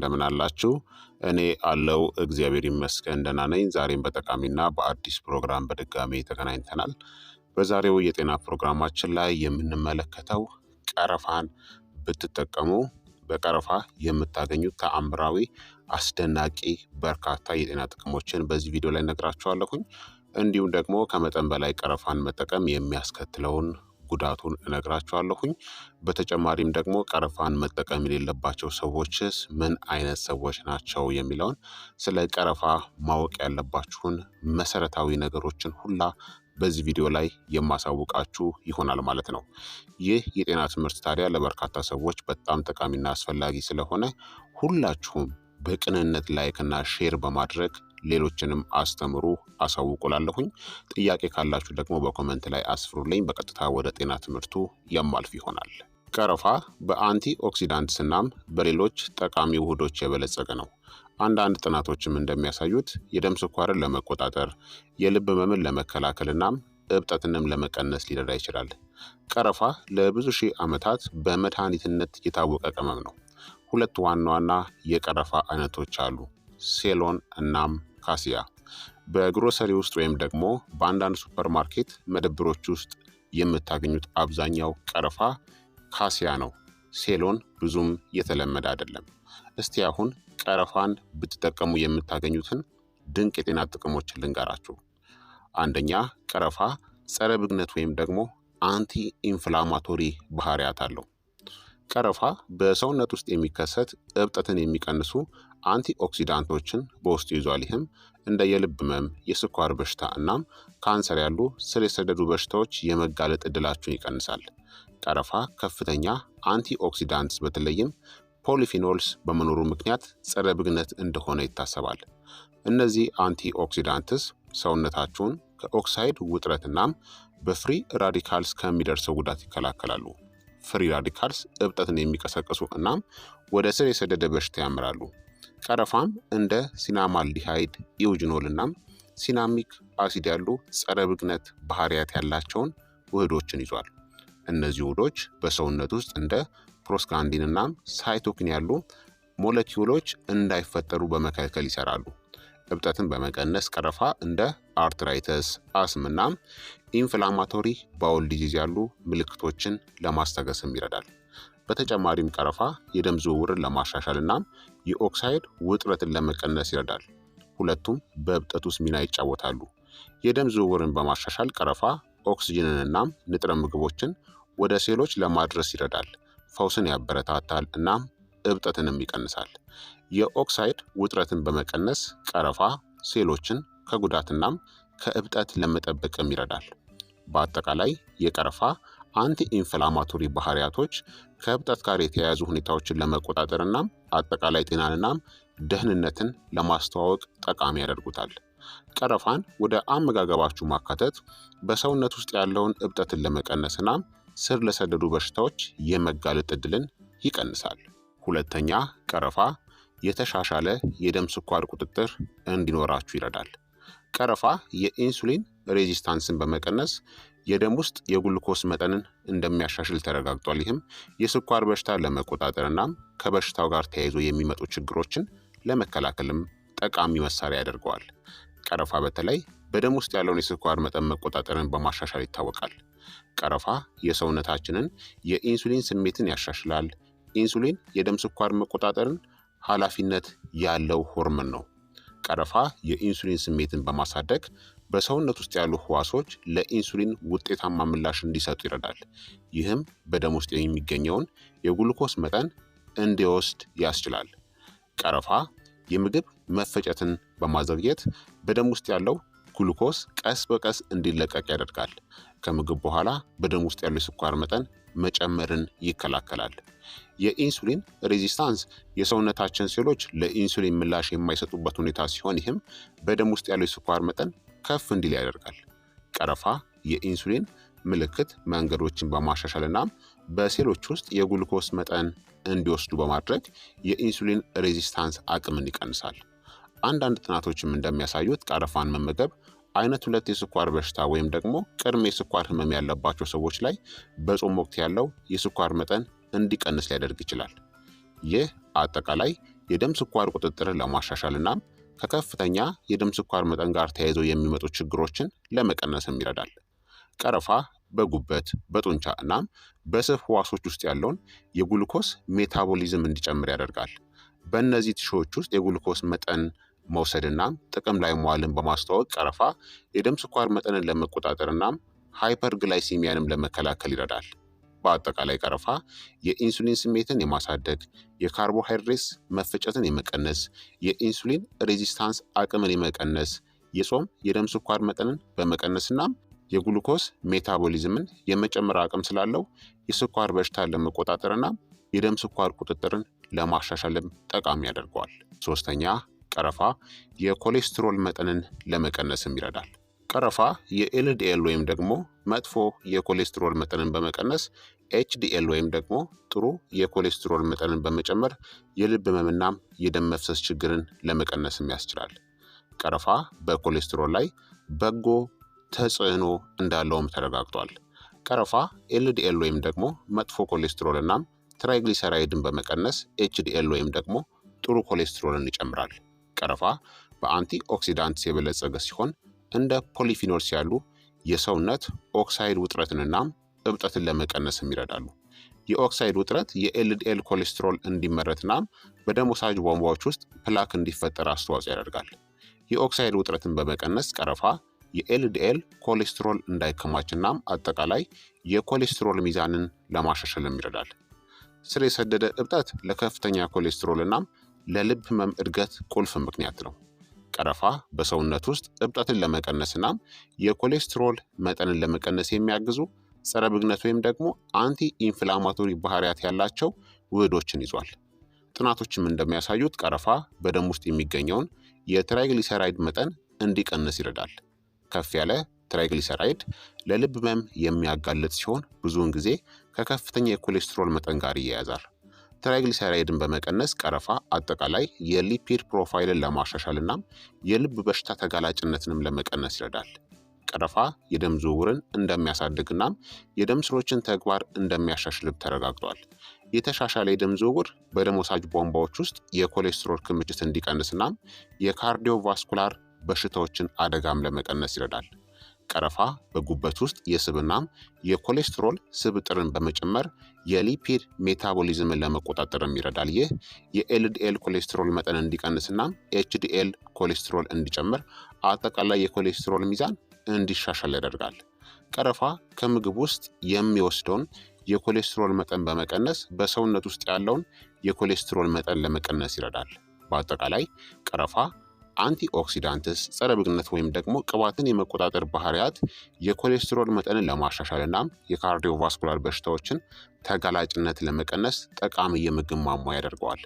እንደምን አላችሁ? እኔ አለው እግዚአብሔር ይመስገን ደህና ነኝ። ዛሬም በጠቃሚና በአዲስ ፕሮግራም በድጋሚ ተገናኝተናል። በዛሬው የጤና ፕሮግራማችን ላይ የምንመለከተው ቀረፋን ብትጠቀሙ በቀረፋ የምታገኙት ተአምራዊ አስደናቂ በርካታ የጤና ጥቅሞችን በዚህ ቪዲዮ ላይ እነግራችኋለሁኝ። እንዲሁም ደግሞ ከመጠን በላይ ቀረፋን መጠቀም የሚያስከትለውን ጉዳቱን እነግራችኋለሁኝ። በተጨማሪም ደግሞ ቀረፋን መጠቀም የሌለባቸው ሰዎችስ ምን አይነት ሰዎች ናቸው የሚለውን ስለ ቀረፋ ማወቅ ያለባችሁን መሰረታዊ ነገሮችን ሁላ በዚህ ቪዲዮ ላይ የማሳውቃችሁ ይሆናል ማለት ነው። ይህ የጤና ትምህርት ታዲያ ለበርካታ ሰዎች በጣም ጠቃሚና አስፈላጊ ስለሆነ ሁላችሁም በቅንነት ላይክና ሼር በማድረግ ሌሎችንም አስተምሩ፣ አሳውቁላለሁኝ። ጥያቄ ካላችሁ ደግሞ በኮመንት ላይ አስፍሩልኝ። በቀጥታ ወደ ጤና ትምህርቱ የማልፍ ይሆናል። ቀረፋ በአንቲ ኦክሲዳንትስ እናም በሌሎች ጠቃሚ ውህዶች የበለጸገ ነው። አንዳንድ ጥናቶችም እንደሚያሳዩት የደም ስኳርን ለመቆጣጠር፣ የልብ ህመምን ለመከላከል እናም እብጠትንም ለመቀነስ ሊረዳ ይችላል። ቀረፋ ለብዙ ሺህ ዓመታት በመድኃኒትነት የታወቀ ቅመም ነው። ሁለት ዋና ዋና የቀረፋ አይነቶች አሉ፣ ሴሎን እናም ካሲያ። በግሮሰሪ ውስጥ ወይም ደግሞ በአንዳንድ ሱፐርማርኬት መደብሮች ውስጥ የምታገኙት አብዛኛው ቀረፋ ካሲያ ነው። ሴሎን ብዙም የተለመደ አይደለም። እስቲ አሁን ቀረፋን ብትጠቀሙ የምታገኙትን ድንቅ የጤና ጥቅሞችን ልንገራችሁ። አንደኛ፣ ቀረፋ ጸረ ብግነት ወይም ደግሞ አንቲ ኢንፍላማቶሪ ባህሪያት አለው። ቀረፋ በሰውነት ውስጥ የሚከሰት እብጠትን የሚቀንሱ አንቲኦክሲዳንቶችን በውስጡ ይዟል። ይህም እንደ የልብ ህመም፣ የስኳር በሽታ እናም ካንሰር ያሉ ስር የሰደዱ በሽታዎች የመጋለጥ እድላችሁን ይቀንሳል። ቀረፋ ከፍተኛ አንቲኦክሲዳንትስ በተለይም ፖሊፊኖልስ በመኖሩ ምክንያት ጸረ ብግነት እንደሆነ ይታሰባል። እነዚህ አንቲኦክሲዳንትስ ሰውነታችሁን ከኦክሳይድ ውጥረት እናም በፍሪ ራዲካልስ ከሚደርሰው ጉዳት ይከላከላሉ። ፍሪ ራዲካልስ እብጠትን የሚቀሰቅሱ እናም ወደ ስር የሰደደ በሽታ ያምራሉ። ቀረፋም እንደ ሲናማልዲሃይድ፣ ኢውጅኖል እናም ሲናሚክ አሲድ ያሉ ጸረ ብግነት ባህሪያት ያላቸውን ውህዶችን ይዟል። እነዚህ ውህዶች በሰውነት ውስጥ እንደ ፕሮስታግላንዲን እናም ሳይቶኪን ያሉ ሞለኪውሎች እንዳይፈጠሩ በመከልከል ይሰራሉ። እብጠትን በመቀነስ ቀረፋ እንደ አርትራይተስ፣ አስም እናም ኢንፍላማቶሪ ባውል ዲዚዝ ያሉ ምልክቶችን ለማስታገስም ይረዳል። በተጨማሪም ቀረፋ የደም ዝውውርን ለማሻሻል እናም የኦክሳይድ ውጥረትን ለመቀነስ ይረዳል። ሁለቱም በእብጠት ውስጥ ሚና ይጫወታሉ። የደም ዝውውርን በማሻሻል ቀረፋ ኦክስጅንን እናም ንጥረ ምግቦችን ወደ ሴሎች ለማድረስ ይረዳል። ፈውስን ያበረታታል እናም እብጠትንም ይቀንሳል። የኦክሳይድ ውጥረትን በመቀነስ ቀረፋ ሴሎችን ከጉዳትናም ከእብጠት ለመጠበቅም ይረዳል። በአጠቃላይ የቀረፋ አንቲ ኢንፍላማቶሪ ባህሪያቶች ከእብጠት ጋር የተያያዙ ሁኔታዎችን ለመቆጣጠር እናም አጠቃላይ ጤናንናም ደህንነትን ለማስተዋወቅ ጠቃሚ ያደርጉታል። ቀረፋን ወደ አመጋገባችሁ ማካተት በሰውነት ውስጥ ያለውን እብጠትን ለመቀነስ እናም ስር ለሰደዱ በሽታዎች የመጋለጥ እድልን ይቀንሳል። ሁለተኛ፣ ቀረፋ የተሻሻለ የደም ስኳር ቁጥጥር እንዲኖራችሁ ይረዳል። ቀረፋ የኢንሱሊን ሬዚስታንስን በመቀነስ የደም ውስጥ የግሉኮስ መጠንን እንደሚያሻሽል ተረጋግጧል። ይህም የስኳር በሽታ ለመቆጣጠር እናም ከበሽታው ጋር ተያይዞ የሚመጡ ችግሮችን ለመከላከልም ጠቃሚ መሳሪያ ያደርገዋል። ቀረፋ በተለይ በደም ውስጥ ያለውን የስኳር መጠን መቆጣጠርን በማሻሻል ይታወቃል። ቀረፋ የሰውነታችንን የኢንሱሊን ስሜትን ያሻሽላል። ኢንሱሊን የደም ስኳር መቆጣጠርን ኃላፊነት ያለው ሆርሞን ነው። ቀረፋ የኢንሱሊን ስሜትን በማሳደግ በሰውነት ውስጥ ያሉ ህዋሶች ለኢንሱሊን ውጤታማ ምላሽ እንዲሰጡ ይረዳል። ይህም በደም ውስጥ የሚገኘውን የግሉኮስ መጠን እንዲወስድ ያስችላል። ቀረፋ የምግብ መፈጨትን በማዘግየት በደም ውስጥ ያለው ግሉኮስ ቀስ በቀስ እንዲለቀቅ ያደርጋል። ከምግብ በኋላ በደም ውስጥ ያለው የስኳር መጠን መጨመርን ይከላከላል። የኢንሱሊን ሬዚስታንስ የሰውነታችን ሴሎች ለኢንሱሊን ምላሽ የማይሰጡበት ሁኔታ ሲሆን ይህም በደም ውስጥ ያለው የስኳር መጠን ከፍ እንዲል ያደርጋል። ቀረፋ የኢንሱሊን ምልክት መንገዶችን በማሻሻል እናም በሴሎች ውስጥ የግሉኮስ መጠን እንዲወስዱ በማድረግ የኢንሱሊን ሬዚስታንስ አቅምን ይቀንሳል። አንዳንድ ጥናቶችም እንደሚያሳዩት ቀረፋን መመገብ አይነት 2 የስኳር በሽታ ወይም ደግሞ ቅድመ የስኳር ህመም ያለባቸው ሰዎች ላይ በጾም ወቅት ያለው የስኳር መጠን እንዲቀንስ ሊያደርግ ይችላል። ይህ አጠቃላይ የደም ስኳር ቁጥጥርን ለማሻሻል እናም ከከፍተኛ የደም ስኳር መጠን ጋር ተያይዘው የሚመጡ ችግሮችን ለመቀነስም ይረዳል። ቀረፋ በጉበት በጡንቻ እናም በስብ ህዋሶች ውስጥ ያለውን የጉልኮስ ሜታቦሊዝም እንዲጨምር ያደርጋል። በእነዚህ ቲሾዎች ውስጥ የጉልኮስ መጠን መውሰድና ጥቅም ላይ መዋልን በማስተዋወቅ ቀረፋ የደም ስኳር መጠንን ለመቆጣጠር እናም ሃይፐርግላይሲሚያንም ለመከላከል ይረዳል። በአጠቃላይ ቀረፋ የኢንሱሊን ስሜትን የማሳደግ፣ የካርቦሃይድሬትስ መፈጨትን የመቀነስ፣ የኢንሱሊን ሬዚስታንስ አቅምን የመቀነስ፣ የጾም የደም ስኳር መጠንን በመቀነስና የግሉኮስ ሜታቦሊዝምን የመጨመር አቅም ስላለው የስኳር በሽታን ለመቆጣጠርና የደም ስኳር ቁጥጥርን ለማሻሻልም ጠቃሚ ያደርገዋል። ሶስተኛ ቀረፋ የኮሌስትሮል መጠንን ለመቀነስም ይረዳል። ቀረፋ የኤልዲኤል ወይም ደግሞ መጥፎ የኮሌስትሮል መጠንን በመቀነስ ኤችዲኤል ወይም ደግሞ ጥሩ የኮሌስትሮል መጠንን በመጨመር የልብ ህመምናም የደም መፍሰስ ችግርን ለመቀነስም ያስችላል። ቀረፋ በኮሌስትሮል ላይ በጎ ተጽዕኖ እንዳለውም ተረጋግጧል። ቀረፋ ኤልዲኤል ወይም ደግሞ መጥፎ ኮሌስትሮል እናም ትራይግሊሰራይድን በመቀነስ ኤችዲኤል ወይም ደግሞ ጥሩ ኮሌስትሮልን ይጨምራል። ቀረፋ በአንቲ ኦክሲዳንትስ የበለጸገ ሲሆን እንደ ፖሊፊኖልስ ያሉ የሰውነት ኦክሳይድ ውጥረትንና እብጠትን ለመቀነስም ይረዳሉ። የኦክሳይድ ውጥረት የኤልዲኤል ኮሌስትሮል እንዲመረትና በደም ወሳጅ ቧንቧዎች ውስጥ ፕላክ እንዲፈጠር አስተዋጽኦ ያደርጋል። የኦክሳይድ ውጥረትን በመቀነስ ቀረፋ የኤልዲኤል ኮሌስትሮል እንዳይከማችና አጠቃላይ የኮሌስትሮል ሚዛንን ለማሻሻልም ይረዳል። ስር የሰደደ እብጠት ለከፍተኛ ኮሌስትሮል እናም ለልብ ህመም እድገት ቁልፍ ምክንያት ነው። ቀረፋ በሰውነት ውስጥ እብጠትን ለመቀነስ እናም የኮሌስትሮል መጠንን ለመቀነስ የሚያግዙ ጸረ ብግነት ወይም ደግሞ አንቲ ኢንፍላማቶሪ ባህሪያት ያላቸው ውህዶችን ይዟል። ጥናቶችም እንደሚያሳዩት ቀረፋ በደም ውስጥ የሚገኘውን የትራይግሊሰራይድ መጠን እንዲቀንስ ይረዳል። ከፍ ያለ ትራይግሊሰራይድ ለልብ ህመም የሚያጋልጥ ሲሆን ብዙውን ጊዜ ከከፍተኛ የኮሌስትሮል መጠን ጋር ይያያዛል። ትራይግሊሰራይድን በመቀነስ ቀረፋ አጠቃላይ የሊፒድ ፕሮፋይልን ለማሻሻል እናም የልብ በሽታ ተጋላጭነትንም ለመቀነስ ይረዳል። ቀረፋ የደም ዝውውርን እንደሚያሳድግ እናም የደም ስሮችን ተግባር እንደሚያሻሽልም ተረጋግጧል። የተሻሻለ የደም ዝውውር በደም ወሳጅ ቧንቧዎች ውስጥ የኮሌስትሮል ክምችት እንዲቀንስ እናም የካርዲዮቫስኩላር በሽታዎችን አደጋም ለመቀነስ ይረዳል። ቀረፋ በጉበት ውስጥ የስብናም የኮሌስትሮል ስብጥርን በመጨመር የሊፒድ ሜታቦሊዝምን ለመቆጣጠርም ይረዳል። ይህ የኤልዲኤል ኮሌስትሮል መጠን እንዲቀንስና ኤችዲኤል ኮሌስትሮል እንዲጨምር አጠቃላይ የኮሌስትሮል ሚዛን እንዲሻሻል ያደርጋል። ቀረፋ ከምግብ ውስጥ የሚወስደውን የኮሌስትሮል መጠን በመቀነስ በሰውነት ውስጥ ያለውን የኮሌስትሮል መጠን ለመቀነስ ይረዳል። በአጠቃላይ ቀረፋ አንቲኦክሲዳንትስ ጸረ ብግነት ወይም ደግሞ ቅባትን የመቆጣጠር ባህሪያት የኮሌስትሮል መጠንን ለማሻሻል እናም የካርዲዮቫስኩላር በሽታዎችን ተጋላጭነት ለመቀነስ ጠቃሚ የምግብ ማሟያ ያደርገዋል።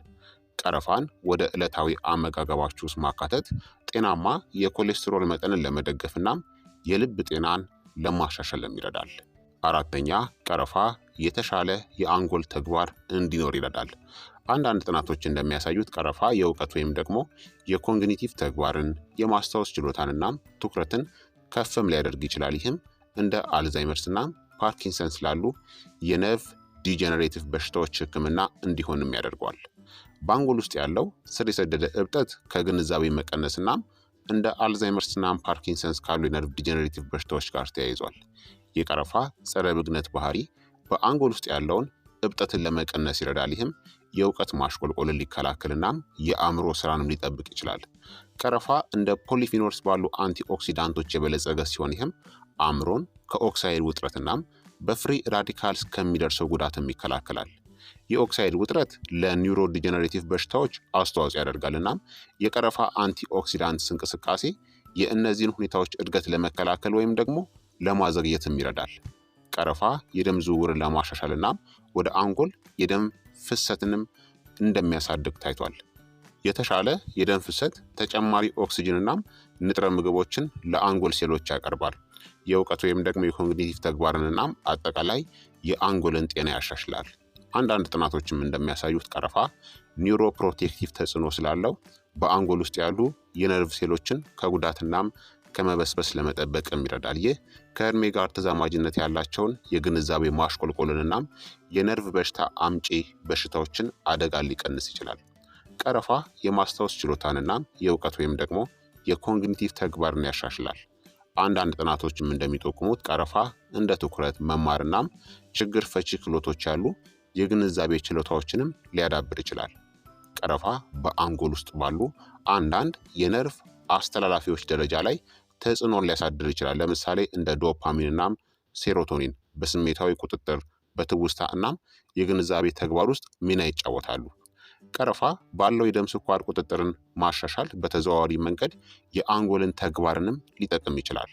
ቀረፋን ወደ ዕለታዊ አመጋገባችሁ ውስጥ ማካተት ጤናማ የኮሌስትሮል መጠንን ለመደገፍ እናም የልብ ጤናን ለማሻሻልም ይረዳል። አራተኛ ቀረፋ የተሻለ የአንጎል ተግባር እንዲኖር ይረዳል። አንዳንድ ጥናቶች እንደሚያሳዩት ቀረፋ የእውቀት ወይም ደግሞ የኮግኒቲቭ ተግባርን የማስታወስ ችሎታንና ትኩረትን ከፍም ሊያደርግ ይችላል። ይህም እንደ አልዛይመርስ እና ፓርኪንሰንስ ላሉ የነርቭ ዲጀነሬቲቭ በሽታዎች ሕክምና እንዲሆንም ያደርገዋል። በአንጎል ውስጥ ያለው ስር የሰደደ እብጠት ከግንዛቤ መቀነስና እንደ አልዛይመርስና ፓርኪንሰንስ ካሉ የነርቭ ዲጀነሬቲቭ በሽታዎች ጋር ተያይዟል። የቀረፋ ጸረ ብግነት ባህሪ በአንጎል ውስጥ ያለውን እብጠትን ለመቀነስ ይረዳል። ይህም የእውቀት ማሽቆልቆልን ሊከላከልና የአእምሮ ስራንም ሊጠብቅ ይችላል። ቀረፋ እንደ ፖሊፊኖልስ ባሉ አንቲኦክሲዳንቶች የበለጸገ ሲሆን ይህም አእምሮን ከኦክሳይድ ውጥረትናም በፍሪ ራዲካልስ ከሚደርሰው ጉዳትም ይከላከላል። የኦክሳይድ ውጥረት ለኒውሮ ዲጀነሬቲቭ በሽታዎች አስተዋጽኦ ያደርጋል። እናም የቀረፋ አንቲኦክሲዳንትስ እንቅስቃሴ የእነዚህን ሁኔታዎች እድገት ለመከላከል ወይም ደግሞ ለማዘግየትም ይረዳል። ቀረፋ የደም ዝውውርን ለማሻሻል እናም ወደ አንጎል የደም ፍሰትንም እንደሚያሳድግ ታይቷል። የተሻለ የደም ፍሰት ተጨማሪ ኦክሲጅን እናም ንጥረ ምግቦችን ለአንጎል ሴሎች ያቀርባል። የእውቀት ወይም ደግሞ የኮግኒቲቭ ተግባርን እናም አጠቃላይ የአንጎልን ጤና ያሻሽላል። አንዳንድ ጥናቶችም እንደሚያሳዩት ቀረፋ ኒውሮፕሮቴክቲቭ ተጽዕኖ ስላለው በአንጎል ውስጥ ያሉ የነርቭ ሴሎችን ከጉዳትናም ከመበስበስ ለመጠበቅም ይረዳል። ይህ ከእድሜ ጋር ተዛማጅነት ያላቸውን የግንዛቤ ማሽቆልቆልንናም የነርቭ በሽታ አምጪ በሽታዎችን አደጋ ሊቀንስ ይችላል። ቀረፋ የማስታወስ ችሎታንና የእውቀት ወይም ደግሞ የኮግኒቲቭ ተግባርን ያሻሽላል። አንዳንድ ጥናቶችም እንደሚጠቁሙት ቀረፋ እንደ ትኩረት መማርናም ችግር ፈቺ ክህሎቶች ያሉ የግንዛቤ ችሎታዎችንም ሊያዳብር ይችላል። ቀረፋ በአንጎል ውስጥ ባሉ አንዳንድ የነርቭ አስተላላፊዎች ደረጃ ላይ ተጽዕኖን ሊያሳድር ይችላል። ለምሳሌ እንደ ዶፓሚን እናም ሴሮቶኒን በስሜታዊ ቁጥጥር፣ በትውስታ እናም የግንዛቤ ተግባር ውስጥ ሚና ይጫወታሉ። ቀረፋ ባለው የደም ስኳር ቁጥጥርን ማሻሻል በተዘዋዋሪ መንገድ የአንጎልን ተግባርንም ሊጠቅም ይችላል።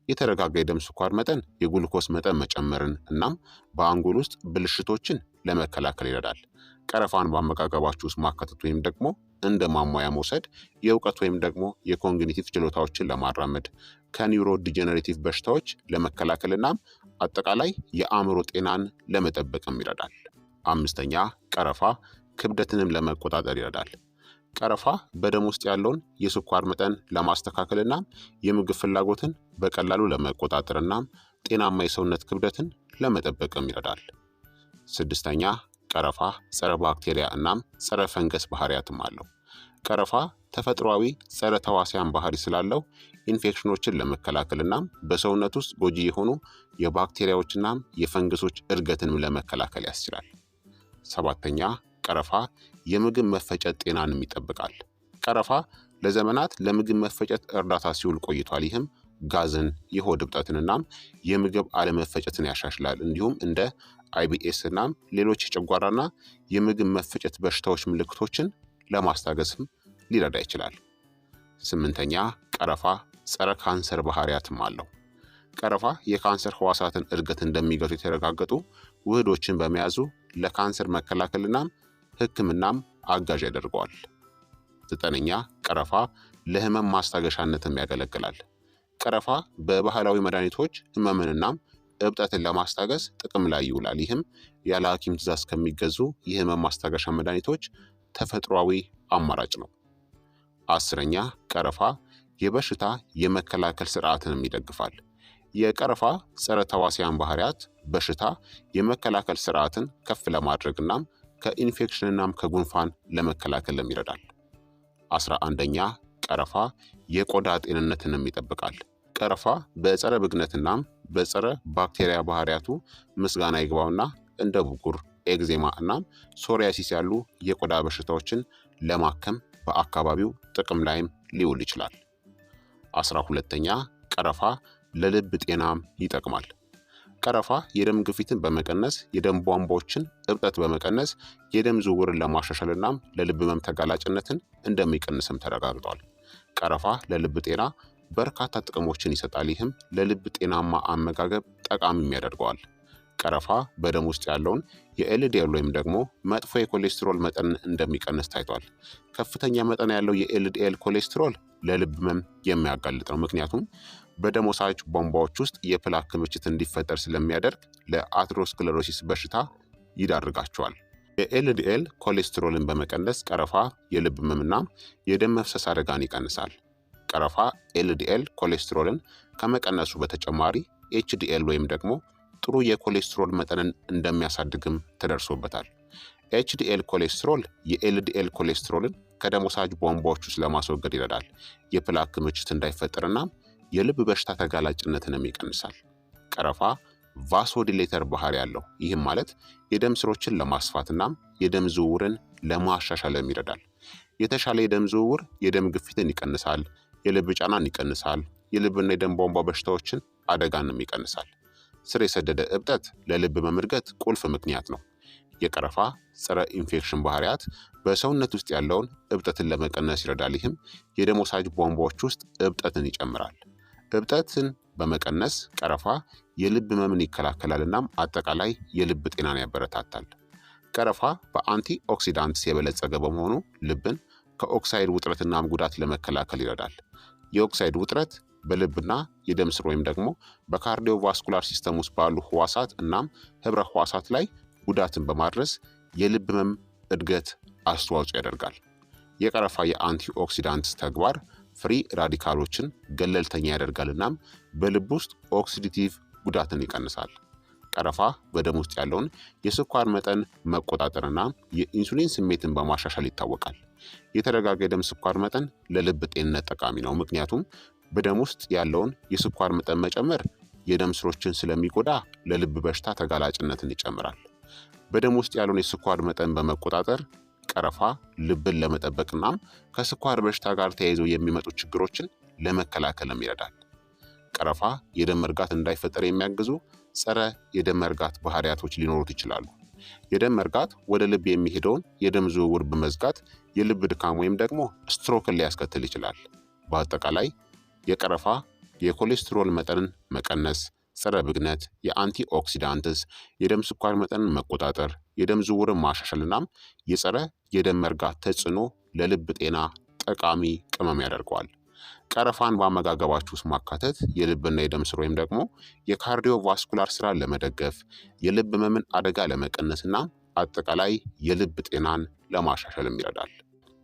የተረጋጋ የደም ስኳር መጠን የጉልኮስ መጠን መጨመርን እናም በአንጎል ውስጥ ብልሽቶችን ለመከላከል ይረዳል። ቀረፋን በአመጋገባችሁ ውስጥ ማካተት ወይም ደግሞ እንደ ማሟያ መውሰድ የእውቀት ወይም ደግሞ የኮግኒቲቭ ችሎታዎችን ለማራመድ ከኒውሮ ዲጀነሬቲቭ በሽታዎች ለመከላከል እናም አጠቃላይ የአእምሮ ጤናን ለመጠበቅም ይረዳል። አምስተኛ ቀረፋ ክብደትንም ለመቆጣጠር ይረዳል። ቀረፋ በደም ውስጥ ያለውን የስኳር መጠን ለማስተካከል እናም የምግብ ፍላጎትን በቀላሉ ለመቆጣጠር እናም ጤናማ የሰውነት ክብደትን ለመጠበቅም ይረዳል። ስድስተኛ ቀረፋ ጸረ ባክቴሪያ እናም ጸረ ፈንገስ ባህሪያትም አለው። ቀረፋ ተፈጥሯዊ ጸረ ተዋሲያን ባህሪ ስላለው ኢንፌክሽኖችን ለመከላከል እናም በሰውነት ውስጥ ጎጂ የሆኑ የባክቴሪያዎችናም የፈንገሶች እድገትንም ለመከላከል ያስችላል። ሰባተኛ ቀረፋ የምግብ መፈጨት ጤናንም ይጠብቃል። ቀረፋ ለዘመናት ለምግብ መፈጨት እርዳታ ሲውል ቆይቷል። ይህም ጋዝን፣ የሆድ እብጠትን እናም የምግብ አለመፈጨትን ያሻሽላል። እንዲሁም እንደ IBS እናም ሌሎች የጨጓራና የምግብ መፈጨት በሽታዎች ምልክቶችን ለማስታገስም ሊረዳ ይችላል። ስምንተኛ ቀረፋ ጸረ ካንሰር ባህሪያትም አለው። ቀረፋ የካንሰር ህዋሳትን እድገት እንደሚገቱ የተረጋገጡ ውህዶችን በመያዙ ለካንሰር መከላከልናም ሕክምናም አጋዥ ያደርገዋል። ዘጠነኛ ቀረፋ ለህመም ማስታገሻነትም ያገለግላል። ቀረፋ በባህላዊ መድኃኒቶች ህመምንናም እብጠትን ለማስታገስ ጥቅም ላይ ይውላል። ይህም ያለ ሐኪም ትዕዛዝ ከሚገዙ የህመም ማስታገሻ መድኃኒቶች ተፈጥሯዊ አማራጭ ነው። አስረኛ ቀረፋ የበሽታ የመከላከል ስርዓትንም ይደግፋል። የቀረፋ ጸረ ተዋሲያን ባህሪያት በሽታ የመከላከል ስርዓትን ከፍ ለማድረግ እናም ከኢንፌክሽን እናም ከጉንፋን ለመከላከልም ይረዳል። 11ኛ ቀረፋ የቆዳ ጤንነትንም ይጠብቃል። ቀረፋ በጸረ ብግነትናም በጸረ ባክቴሪያ ባህሪያቱ ምስጋና ይግባውና እንደ ብጉር፣ ኤግዜማ እናም ሶሪያሲስ ያሉ የቆዳ በሽታዎችን ለማከም በአካባቢው ጥቅም ላይም ሊውል ይችላል። 12ኛ ቀረፋ ለልብ ጤናም ይጠቅማል። ቀረፋ የደም ግፊትን በመቀነስ የደም ቧንቧዎችን እብጠት በመቀነስ የደም ዝውውርን ለማሻሻል እናም ለልብ ህመም ተጋላጭነትን እንደሚቀንስም ተረጋግጧል። ቀረፋ ለልብ ጤና በርካታ ጥቅሞችን ይሰጣል። ይህም ለልብ ጤናማ አመጋገብ ጠቃሚም ያደርገዋል። ቀረፋ በደም ውስጥ ያለውን የኤልዲኤል ወይም ደግሞ መጥፎ የኮሌስትሮል መጠን እንደሚቀንስ ታይቷል። ከፍተኛ መጠን ያለው የኤልዲኤል ኮሌስትሮል ለልብ ህመም የሚያጋልጥ ነው። ምክንያቱም በደም ወሳጅ ቧንቧዎች ውስጥ የፕላክ ክምችት እንዲፈጠር ስለሚያደርግ ለአትሮስክለሮሲስ በሽታ ይዳርጋቸዋል። የኤልዲኤል ኮሌስትሮልን በመቀነስ ቀረፋ የልብ ህመምና የደም መፍሰስ አደጋን ይቀንሳል። ቀረፋ ኤልዲኤል ኮሌስትሮልን ከመቀነሱ በተጨማሪ ኤችዲኤል ወይም ደግሞ ጥሩ የኮሌስትሮል መጠንን እንደሚያሳድግም ተደርሶበታል። ኤችዲኤል ኮሌስትሮል የኤልዲኤል ኮሌስትሮልን ከደም ወሳጅ ቧንቧዎች ውስጥ ለማስወገድ ይረዳል። የፕላክ ክምችት እንዳይፈጠርና የልብ በሽታ ተጋላጭነትንም ይቀንሳል። ቀረፋ ቫሶዲሌተር ባህሪ ያለው፣ ይህም ማለት የደም ስሮችን ለማስፋትና የደም ዝውውርን ለማሻሻልም ይረዳል። የተሻለ የደም ዝውውር የደም ግፊትን ይቀንሳል፣ የልብ ጫናን ይቀንሳል፣ የልብና የደም ቧንቧ በሽታዎችን አደጋንም ይቀንሳል። ስር የሰደደ እብጠት ለልብ ህመም እድገት ቁልፍ ምክንያት ነው። የቀረፋ ጸረ ኢንፌክሽን ባህሪያት በሰውነት ውስጥ ያለውን እብጠትን ለመቀነስ ይረዳል። ይህም የደም ወሳጅ ቧንቧዎች ውስጥ እብጠትን ይጨምራል። እብጠትን በመቀነስ ቀረፋ የልብ ህመምን ይከላከላል እናም አጠቃላይ የልብ ጤናን ያበረታታል። ቀረፋ በአንቲ ኦክሲዳንትስ የበለጸገ በመሆኑ ልብን ከኦክሳይድ ውጥረትናም ጉዳት ለመከላከል ይረዳል። የኦክሳይድ ውጥረት በልብና የደም ስር ወይም ደግሞ በካርዲዮቫስኩላር ሲስተም ውስጥ ባሉ ህዋሳት እናም ህብረ ህዋሳት ላይ ጉዳትን በማድረስ የልብ ህመም እድገት አስተዋጽኦ ያደርጋል። የቀረፋ የአንቲ ኦክሲዳንትስ ተግባር ፍሪ ራዲካሎችን ገለልተኛ ያደርጋል እናም በልብ ውስጥ ኦክሲዲቲቭ ጉዳትን ይቀንሳል። ቀረፋ በደም ውስጥ ያለውን የስኳር መጠን መቆጣጠርና የኢንሱሊን ስሜትን በማሻሻል ይታወቃል። የተረጋጋ የደም ስኳር መጠን ለልብ ጤንነት ጠቃሚ ነው። ምክንያቱም በደም ውስጥ ያለውን የስኳር መጠን መጨመር የደም ስሮችን ስለሚጎዳ ለልብ በሽታ ተጋላጭነትን ይጨምራል። በደም ውስጥ ያለውን የስኳር መጠን በመቆጣጠር ቀረፋ ልብን ለመጠበቅናም ከስኳር በሽታ ጋር ተያይዘው የሚመጡ ችግሮችን ለመከላከልም ይረዳል። ቀረፋ የደም መርጋት እንዳይፈጠር የሚያግዙ ጸረ የደም መርጋት ባህሪያቶች ሊኖሩት ይችላሉ። የደም መርጋት ወደ ልብ የሚሄደውን የደም ዝውውር በመዝጋት የልብ ድካም ወይም ደግሞ ስትሮክን ሊያስከትል ይችላል። በአጠቃላይ የቀረፋ የኮሌስትሮል መጠንን መቀነስ፣ ጸረ ብግነት፣ የአንቲ ኦክሲዳንትስ፣ የደም ስኳር መጠንን መቆጣጠር፣ የደም ዝውውርን ማሻሻልናም የጸረ የደም መርጋት ተጽዕኖ ለልብ ጤና ጠቃሚ ቅመም ያደርገዋል። ቀረፋን በአመጋገባችሁ ውስጥ ማካተት የልብና የደም ስር ወይም ደግሞ የካርዲዮቫስኩላር ስራን ለመደገፍ፣ የልብ ህመምን አደጋ ለመቀነስና አጠቃላይ የልብ ጤናን ለማሻሻልም ይረዳል።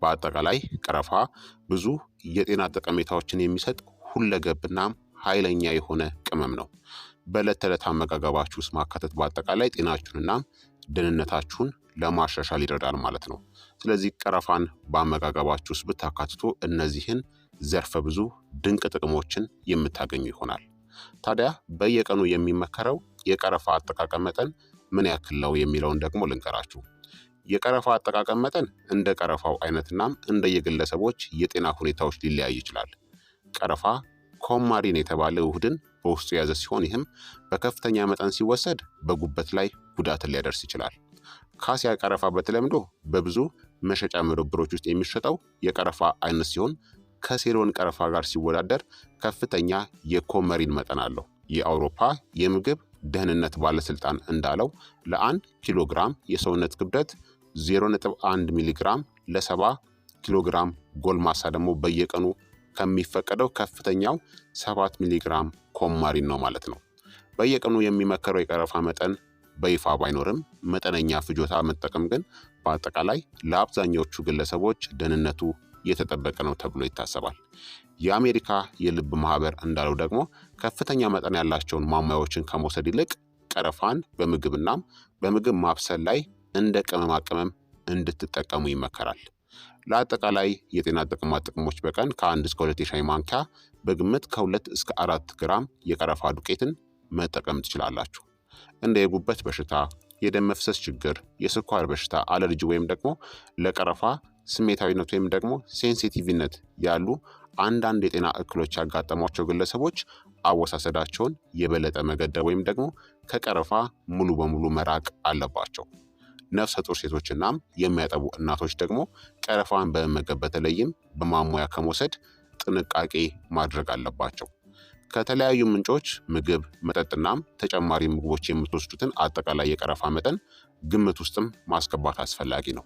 በአጠቃላይ ቀረፋ ብዙ የጤና ጠቀሜታዎችን የሚሰጥ ሁለገብና ኃይለኛ የሆነ ቅመም ነው። በዕለት ተዕለት አመጋገባችሁ ውስጥ ማካተት በአጠቃላይ ጤናችሁንና ደህንነታችሁን ለማሻሻል ይረዳል ማለት ነው። ስለዚህ ቀረፋን በአመጋገባችሁ ውስጥ ብታካትቱ እነዚህን ዘርፈ ብዙ ድንቅ ጥቅሞችን የምታገኙ ይሆናል። ታዲያ በየቀኑ የሚመከረው የቀረፋ አጠቃቀም መጠን ምን ያክል ነው የሚለውን ደግሞ ልንገራችሁ። የቀረፋ አጠቃቀም መጠን እንደ ቀረፋው አይነትናም እንደ የግለሰቦች የጤና ሁኔታዎች ሊለያይ ይችላል። ቀረፋ ኮማሪን የተባለ ውህድን በውስጡ የያዘ ሲሆን ይህም በከፍተኛ መጠን ሲወሰድ በጉበት ላይ ጉዳትን ሊያደርስ ይችላል። ካሲያ ቀረፋ በተለምዶ በብዙ መሸጫ መደብሮች ውስጥ የሚሸጠው የቀረፋ አይነት ሲሆን ከሴሎን ቀረፋ ጋር ሲወዳደር ከፍተኛ የኮመሪን መጠን አለው። የአውሮፓ የምግብ ደህንነት ባለስልጣን እንዳለው ለ1 ኪሎ ግራም የሰውነት ክብደት 0.1 ሚሊግራም ለ70 ኪሎ ግራም ጎልማሳ ደግሞ በየቀኑ ከሚፈቀደው ከፍተኛው 7 ሚሊግራም ኮማሪን ነው ማለት ነው። በየቀኑ የሚመከረው የቀረፋ መጠን በይፋ ባይኖርም መጠነኛ ፍጆታ መጠቀም ግን በአጠቃላይ ለአብዛኛዎቹ ግለሰቦች ደህንነቱ የተጠበቀ ነው ተብሎ ይታሰባል። የአሜሪካ የልብ ማህበር እንዳለው ደግሞ ከፍተኛ መጠን ያላቸውን ማሟያዎችን ከመውሰድ ይልቅ ቀረፋን በምግብናም በምግብ ማብሰል ላይ እንደ ቅመማ ቅመም እንድትጠቀሙ ይመከራል። ለአጠቃላይ የጤና ጥቅሞች በቀን ከ1 እስከ 2 የሻይ ማንኪያ በግምት ከ2 እስከ 4 ግራም የቀረፋ ዱቄትን መጠቀም ትችላላችሁ። እንደ የጉበት በሽታ፣ የደም መፍሰስ ችግር፣ የስኳር በሽታ፣ አለርጂ ወይም ደግሞ ለቀረፋ ስሜታዊነት ወይም ደግሞ ሴንሲቲቭነት ያሉ አንዳንድ የጤና እክሎች ያጋጠሟቸው ግለሰቦች አወሳሰዳቸውን የበለጠ መገደብ ወይም ደግሞ ከቀረፋ ሙሉ በሙሉ መራቅ አለባቸው። ነፍሰ ጡር ሴቶችናም የሚያጠቡ እናቶች ደግሞ ቀረፋን በመመገብ በተለይም በማሟያ ከመውሰድ ጥንቃቄ ማድረግ አለባቸው። ከተለያዩ ምንጮች ምግብ፣ መጠጥናም ተጨማሪ ምግቦች የምትወስዱትን አጠቃላይ የቀረፋ መጠን ግምት ውስጥም ማስገባት አስፈላጊ ነው።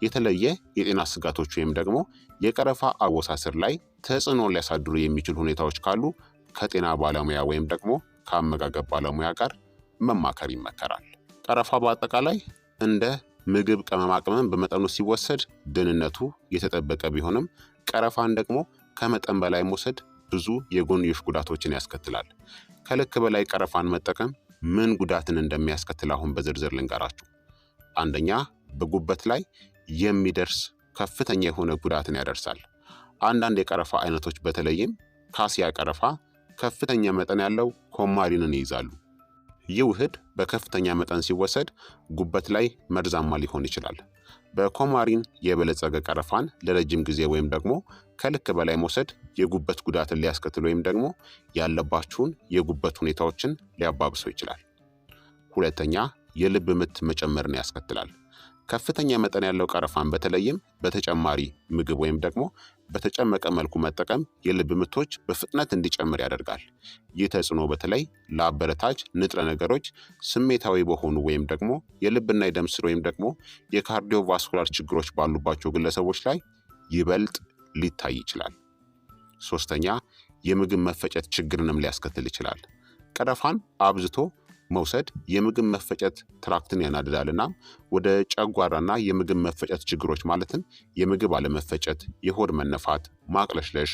የተለየ የጤና ስጋቶች ወይም ደግሞ የቀረፋ አወሳሰድ ላይ ተጽዕኖ ሊያሳድሩ የሚችሉ ሁኔታዎች ካሉ ከጤና ባለሙያ ወይም ደግሞ ከአመጋገብ ባለሙያ ጋር መማከር ይመከራል። ቀረፋ በአጠቃላይ እንደ ምግብ ቅመማ ቅመም በመጠኑ ሲወሰድ ደህንነቱ የተጠበቀ ቢሆንም ቀረፋን ደግሞ ከመጠን በላይ መውሰድ ብዙ የጎንዮሽ ጉዳቶችን ያስከትላል። ከልክ በላይ ቀረፋን መጠቀም ምን ጉዳትን እንደሚያስከትል አሁን በዝርዝር ልንገራችሁ። አንደኛ፣ በጉበት ላይ የሚደርስ ከፍተኛ የሆነ ጉዳትን ያደርሳል። አንዳንድ የቀረፋ አይነቶች በተለይም ካሲያ ቀረፋ ከፍተኛ መጠን ያለው ኮማሪንን ይይዛሉ። ይህ ውህድ በከፍተኛ መጠን ሲወሰድ ጉበት ላይ መርዛማ ሊሆን ይችላል። በኮማሪን የበለጸገ ቀረፋን ለረጅም ጊዜ ወይም ደግሞ ከልክ በላይ መውሰድ የጉበት ጉዳትን ሊያስከትል ወይም ደግሞ ያለባችሁን የጉበት ሁኔታዎችን ሊያባብሰው ይችላል። ሁለተኛ፣ የልብ ምት መጨመርን ያስከትላል። ከፍተኛ መጠን ያለው ቀረፋን በተለይም በተጨማሪ ምግብ ወይም ደግሞ በተጨመቀ መልኩ መጠቀም የልብ ምቶች በፍጥነት እንዲጨምር ያደርጋል። ይህ ተጽዕኖ በተለይ ለአበረታች ንጥረ ነገሮች ስሜታዊ በሆኑ ወይም ደግሞ የልብና የደም ስር ወይም ደግሞ የካርዲዮቫስኩላር ችግሮች ባሉባቸው ግለሰቦች ላይ ይበልጥ ሊታይ ይችላል። ሶስተኛ፣ የምግብ መፈጨት ችግርንም ሊያስከትል ይችላል። ቀረፋን አብዝቶ መውሰድ የምግብ መፈጨት ትራክትን ያናድዳልና ወደ ጨጓራና የምግብ መፈጨት ችግሮች ማለትም የምግብ አለመፈጨት፣ የሆድ መነፋት፣ ማቅለሽለሽ፣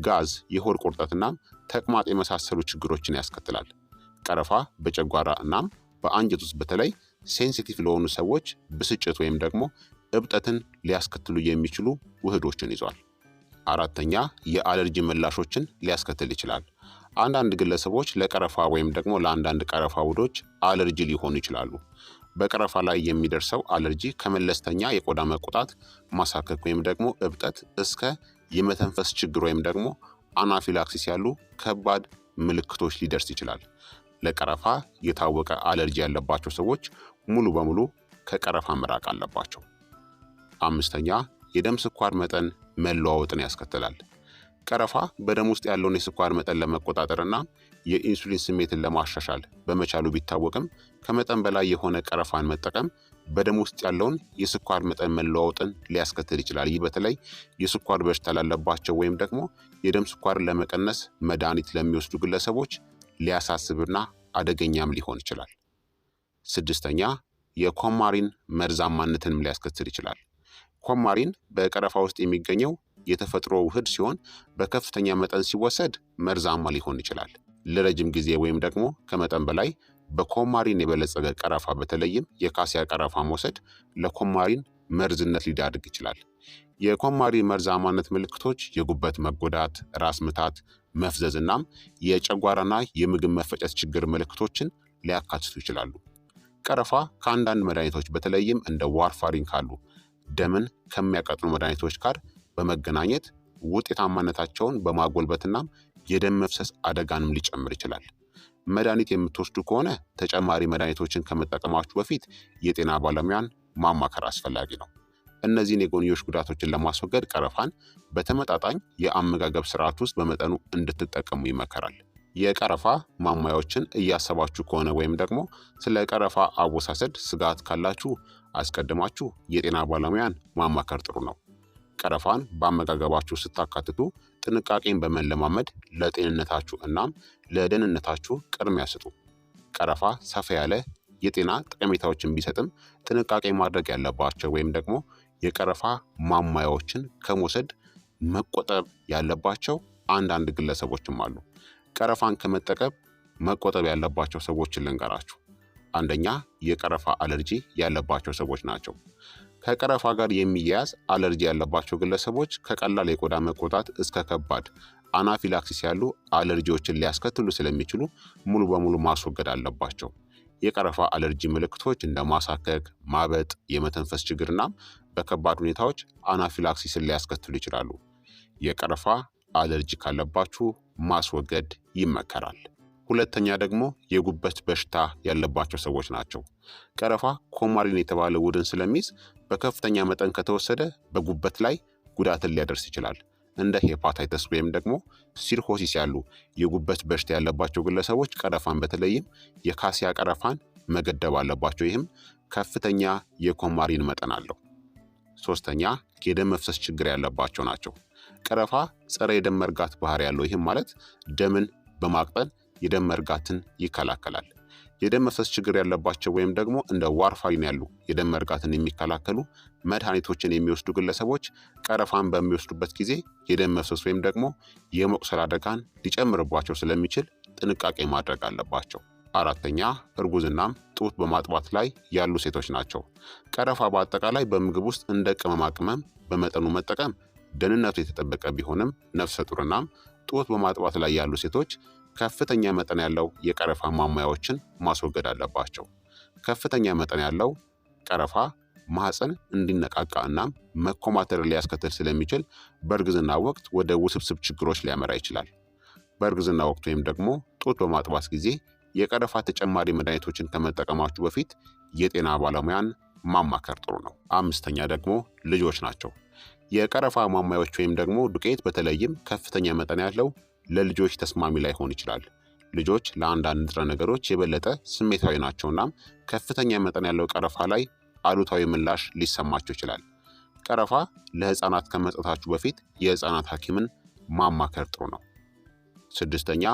ጋዝ፣ የሆድ ቁርጠትና ተቅማጥ የመሳሰሉ ችግሮችን ያስከትላል። ቀረፋ በጨጓራ እናም በአንጀት ውስጥ በተለይ ሴንሲቲቭ ለሆኑ ሰዎች ብስጭት ወይም ደግሞ እብጠትን ሊያስከትሉ የሚችሉ ውህዶችን ይዟል። አራተኛ የአለርጂ ምላሾችን ሊያስከትል ይችላል። አንዳንድ ግለሰቦች ለቀረፋ ወይም ደግሞ ለአንዳንድ ቀረፋ ውህዶች አለርጂ ሊሆኑ ይችላሉ። በቀረፋ ላይ የሚደርሰው አለርጂ ከመለስተኛ የቆዳ መቆጣት፣ ማሳከክ ወይም ደግሞ እብጠት እስከ የመተንፈስ ችግር ወይም ደግሞ አናፊላክሲስ ያሉ ከባድ ምልክቶች ሊደርስ ይችላል። ለቀረፋ የታወቀ አለርጂ ያለባቸው ሰዎች ሙሉ በሙሉ ከቀረፋ መራቅ አለባቸው። አምስተኛ የደም ስኳር መጠን መለዋወጥን ያስከትላል። ቀረፋ በደም ውስጥ ያለውን የስኳር መጠን ለመቆጣጠርና የኢንሱሊን ስሜትን ለማሻሻል በመቻሉ ቢታወቅም ከመጠን በላይ የሆነ ቀረፋን መጠቀም በደም ውስጥ ያለውን የስኳር መጠን መለዋወጥን ሊያስከትል ይችላል። ይህ በተለይ የስኳር በሽታ ላለባቸው ወይም ደግሞ የደም ስኳርን ለመቀነስ መድኃኒት ለሚወስዱ ግለሰቦች ሊያሳስብና አደገኛም ሊሆን ይችላል። ስድስተኛ የኮማሪን መርዛማነትንም ሊያስከትል ይችላል። ኮማሪን በቀረፋ ውስጥ የሚገኘው የተፈጥሮ ውህድ ሲሆን በከፍተኛ መጠን ሲወሰድ መርዛማ ሊሆን ይችላል። ለረጅም ጊዜ ወይም ደግሞ ከመጠን በላይ በኮማሪን የበለጸገ ቀረፋ በተለይም የካሲያ ቀረፋ መውሰድ ለኮማሪን መርዝነት ሊዳርግ ይችላል። የኮማሪን መርዛማነት ምልክቶች የጉበት መጎዳት፣ ራስ ምታት፣ መፍዘዝ እናም የጨጓራና የምግብ መፈጨት ችግር ምልክቶችን ሊያካትቱ ይችላሉ። ቀረፋ ከአንዳንድ መድኃኒቶች በተለይም እንደ ዋርፋሪን ካሉ ደምን ከሚያቀጥሉ መድኃኒቶች ጋር በመገናኘት ውጤታማነታቸውን በማጎልበትናም የደም መፍሰስ አደጋንም ሊጨምር ይችላል። መድኃኒት የምትወስዱ ከሆነ ተጨማሪ መድኃኒቶችን ከመጠቀማችሁ በፊት የጤና ባለሙያን ማማከር አስፈላጊ ነው። እነዚህን የጎንዮሽ ጉዳቶችን ለማስወገድ ቀረፋን በተመጣጣኝ የአመጋገብ ስርዓት ውስጥ በመጠኑ እንድትጠቀሙ ይመከራል። የቀረፋ ማሟያዎችን እያሰባችሁ ከሆነ ወይም ደግሞ ስለ ቀረፋ አወሳሰድ ስጋት ካላችሁ አስቀድማችሁ የጤና ባለሙያን ማማከር ጥሩ ነው። ቀረፋን በአመጋገባችሁ ስታካትቱ ጥንቃቄን በመለማመድ ለጤንነታችሁ እናም ለደህንነታችሁ ቅድሚያ ስጡ። ቀረፋ ሰፋ ያለ የጤና ጠቀሜታዎችን ቢሰጥም ጥንቃቄ ማድረግ ያለባቸው ወይም ደግሞ የቀረፋ ማሟያዎችን ከመውሰድ መቆጠብ ያለባቸው አንዳንድ ግለሰቦችም አሉ። ቀረፋን ከመጠቀም መቆጠብ ያለባቸው ሰዎችን ልንገራችሁ። አንደኛ የቀረፋ አለርጂ ያለባቸው ሰዎች ናቸው። ከቀረፋ ጋር የሚያያዝ አለርጂ ያለባቸው ግለሰቦች ከቀላል የቆዳ መቆጣት እስከ ከባድ አናፊላክሲስ ያሉ አለርጂዎችን ሊያስከትሉ ስለሚችሉ ሙሉ በሙሉ ማስወገድ አለባቸው። የቀረፋ አለርጂ ምልክቶች እንደ ማሳከክ፣ ማበጥ፣ የመተንፈስ ችግርና በከባድ ሁኔታዎች አናፊላክሲስን ሊያስከትሉ ይችላሉ። የቀረፋ አለርጂ ካለባችሁ ማስወገድ ይመከራል። ሁለተኛ ደግሞ የጉበት በሽታ ያለባቸው ሰዎች ናቸው። ቀረፋ ኮማሪን የተባለ ውህድን ስለሚይዝ በከፍተኛ መጠን ከተወሰደ በጉበት ላይ ጉዳትን ሊያደርስ ይችላል። እንደ ሄፓታይተስ ወይም ደግሞ ሲርኮሲስ ያሉ የጉበት በሽታ ያለባቸው ግለሰቦች ቀረፋን በተለይም የካሲያ ቀረፋን መገደብ አለባቸው። ይህም ከፍተኛ የኮማሪን መጠን አለው። ሶስተኛ የደም መፍሰስ ችግር ያለባቸው ናቸው። ቀረፋ ጸረ የደም መርጋት ባህሪ ያለው፣ ይህም ማለት ደምን በማቅጠል የደም መርጋትን ይከላከላል። የደም መፍሰስ ችግር ያለባቸው ወይም ደግሞ እንደ ዋርፋሪን ያሉ የደም መርጋትን የሚከላከሉ መድኃኒቶችን የሚወስዱ ግለሰቦች ቀረፋን በሚወስዱበት ጊዜ የደም መፍሰስ ወይም ደግሞ የመቁሰል አደጋን ሊጨምርባቸው ስለሚችል ጥንቃቄ ማድረግ አለባቸው። አራተኛ እርጉዝናም ጡት በማጥባት ላይ ያሉ ሴቶች ናቸው። ቀረፋ በአጠቃላይ በምግብ ውስጥ እንደ ቅመማ ቅመም በመጠኑ መጠቀም ደህንነቱ የተጠበቀ ቢሆንም ነፍሰ ጡርናም ጡት በማጥባት ላይ ያሉ ሴቶች ከፍተኛ መጠን ያለው የቀረፋ ማሟያዎችን ማስወገድ አለባቸው። ከፍተኛ መጠን ያለው ቀረፋ ማህፀን እንዲነቃቃ እናም መኮማተርን ሊያስከትል ስለሚችል በእርግዝና ወቅት ወደ ውስብስብ ችግሮች ሊያመራ ይችላል። በእርግዝና ወቅት ወይም ደግሞ ጡት በማጥባት ጊዜ የቀረፋ ተጨማሪ መድኃኒቶችን ከመጠቀማችሁ በፊት የጤና ባለሙያን ማማከር ጥሩ ነው። አምስተኛ ደግሞ ልጆች ናቸው። የቀረፋ ማሟያዎች ወይም ደግሞ ዱቄት በተለይም ከፍተኛ መጠን ያለው ለልጆች ተስማሚ ላይሆን ይችላል። ልጆች ለአንዳንድ ንጥረ ነገሮች የበለጠ ስሜታዊ ናቸውና ከፍተኛ መጠን ያለው ቀረፋ ላይ አሉታዊ ምላሽ ሊሰማቸው ይችላል። ቀረፋ ለህፃናት ከመስጠታችሁ በፊት የህፃናት ሐኪምን ማማከር ጥሩ ነው። ስድስተኛ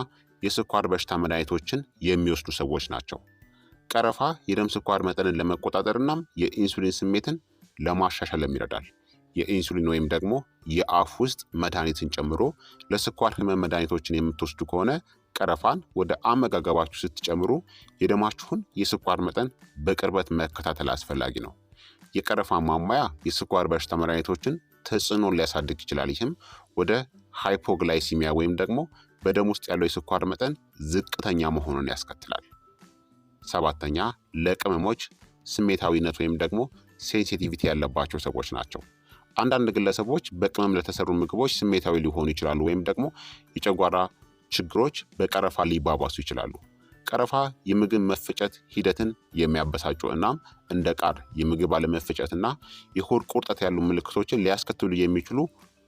የስኳር በሽታ መድኃኒቶችን የሚወስዱ ሰዎች ናቸው። ቀረፋ የደም ስኳር መጠንን ለመቆጣጠርና የኢንሱሊን ስሜትን ለማሻሻል ይረዳል። የኢንሱሊን ወይም ደግሞ የአፍ ውስጥ መድኃኒትን ጨምሮ ለስኳር ህመም መድኃኒቶችን የምትወስዱ ከሆነ ቀረፋን ወደ አመጋገባችሁ ስትጨምሩ የደማችሁን የስኳር መጠን በቅርበት መከታተል አስፈላጊ ነው። የቀረፋ ማሟያ የስኳር በሽታ መድኃኒቶችን ተጽዕኖን ሊያሳድግ ይችላል። ይህም ወደ ሃይፖግላይሲሚያ ወይም ደግሞ በደም ውስጥ ያለው የስኳር መጠን ዝቅተኛ መሆኑን ያስከትላል። ሰባተኛ ለቅመሞች ስሜታዊነት ወይም ደግሞ ሴንሲቲቪቲ ያለባቸው ሰዎች ናቸው። አንዳንድ ግለሰቦች በቅመም ለተሰሩ ምግቦች ስሜታዊ ሊሆኑ ይችላሉ፣ ወይም ደግሞ የጨጓራ ችግሮች በቀረፋ ሊባባሱ ይችላሉ። ቀረፋ የምግብ መፈጨት ሂደትን የሚያበሳጩ እናም እንደ ቃር፣ የምግብ አለመፈጨትና የሆድ ቁርጠት ያሉ ምልክቶችን ሊያስከትሉ የሚችሉ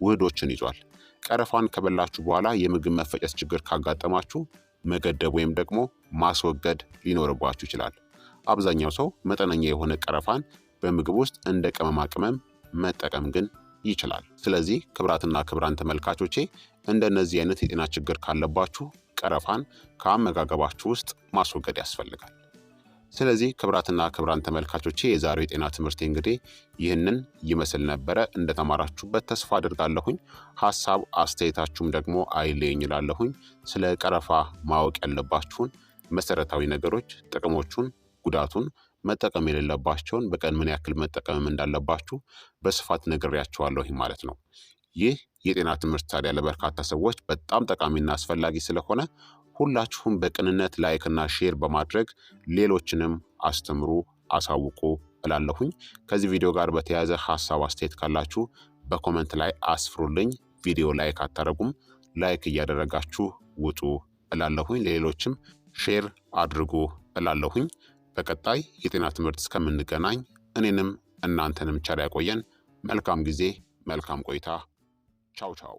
ውህዶችን ይዟል። ቀረፋን ከበላችሁ በኋላ የምግብ መፈጨት ችግር ካጋጠማችሁ መገደብ ወይም ደግሞ ማስወገድ ሊኖርባችሁ ይችላል። አብዛኛው ሰው መጠነኛ የሆነ ቀረፋን በምግብ ውስጥ እንደ ቅመማ ቅመም መጠቀም ግን ይችላል። ስለዚህ ክቡራትና ክቡራን ተመልካቾቼ እንደነዚህ አይነት የጤና ችግር ካለባችሁ ቀረፋን ከአመጋገባችሁ ውስጥ ማስወገድ ያስፈልጋል። ስለዚህ ክቡራትና ክቡራን ተመልካቾቼ የዛሬው የጤና ትምህርት እንግዲህ ይህንን ይመስል ነበረ። እንደተማራችሁበት ተስፋ አድርጋለሁኝ። ሀሳብ አስተያየታችሁም ደግሞ አይለየኝ እላለሁኝ። ስለ ቀረፋ ማወቅ ያለባችሁን መሰረታዊ ነገሮች፣ ጥቅሞቹን፣ ጉዳቱን፣ መጠቀም የሌለባቸውን በቀን ምን ያክል መጠቀምም እንዳለባችሁ በስፋት ነግሬያችኋለሁ ማለት ነው። ይህ የጤና ትምህርት ታዲያ ለበርካታ ሰዎች በጣም ጠቃሚና አስፈላጊ ስለሆነ ሁላችሁም በቅንነት ላይክና ሼር በማድረግ ሌሎችንም አስተምሩ፣ አሳውቁ እላለሁኝ። ከዚህ ቪዲዮ ጋር በተያያዘ ሀሳብ አስተያየት ካላችሁ በኮመንት ላይ አስፍሩልኝ። ቪዲዮ ላይክ አታረጉም፣ ላይክ እያደረጋችሁ ውጡ እላለሁኝ። ለሌሎችም ሼር አድርጉ እላለሁኝ። በቀጣይ የጤና ትምህርት እስከምንገናኝ እኔንም እናንተንም ቸር ያቆየን። መልካም ጊዜ፣ መልካም ቆይታ። ቻው ቻው።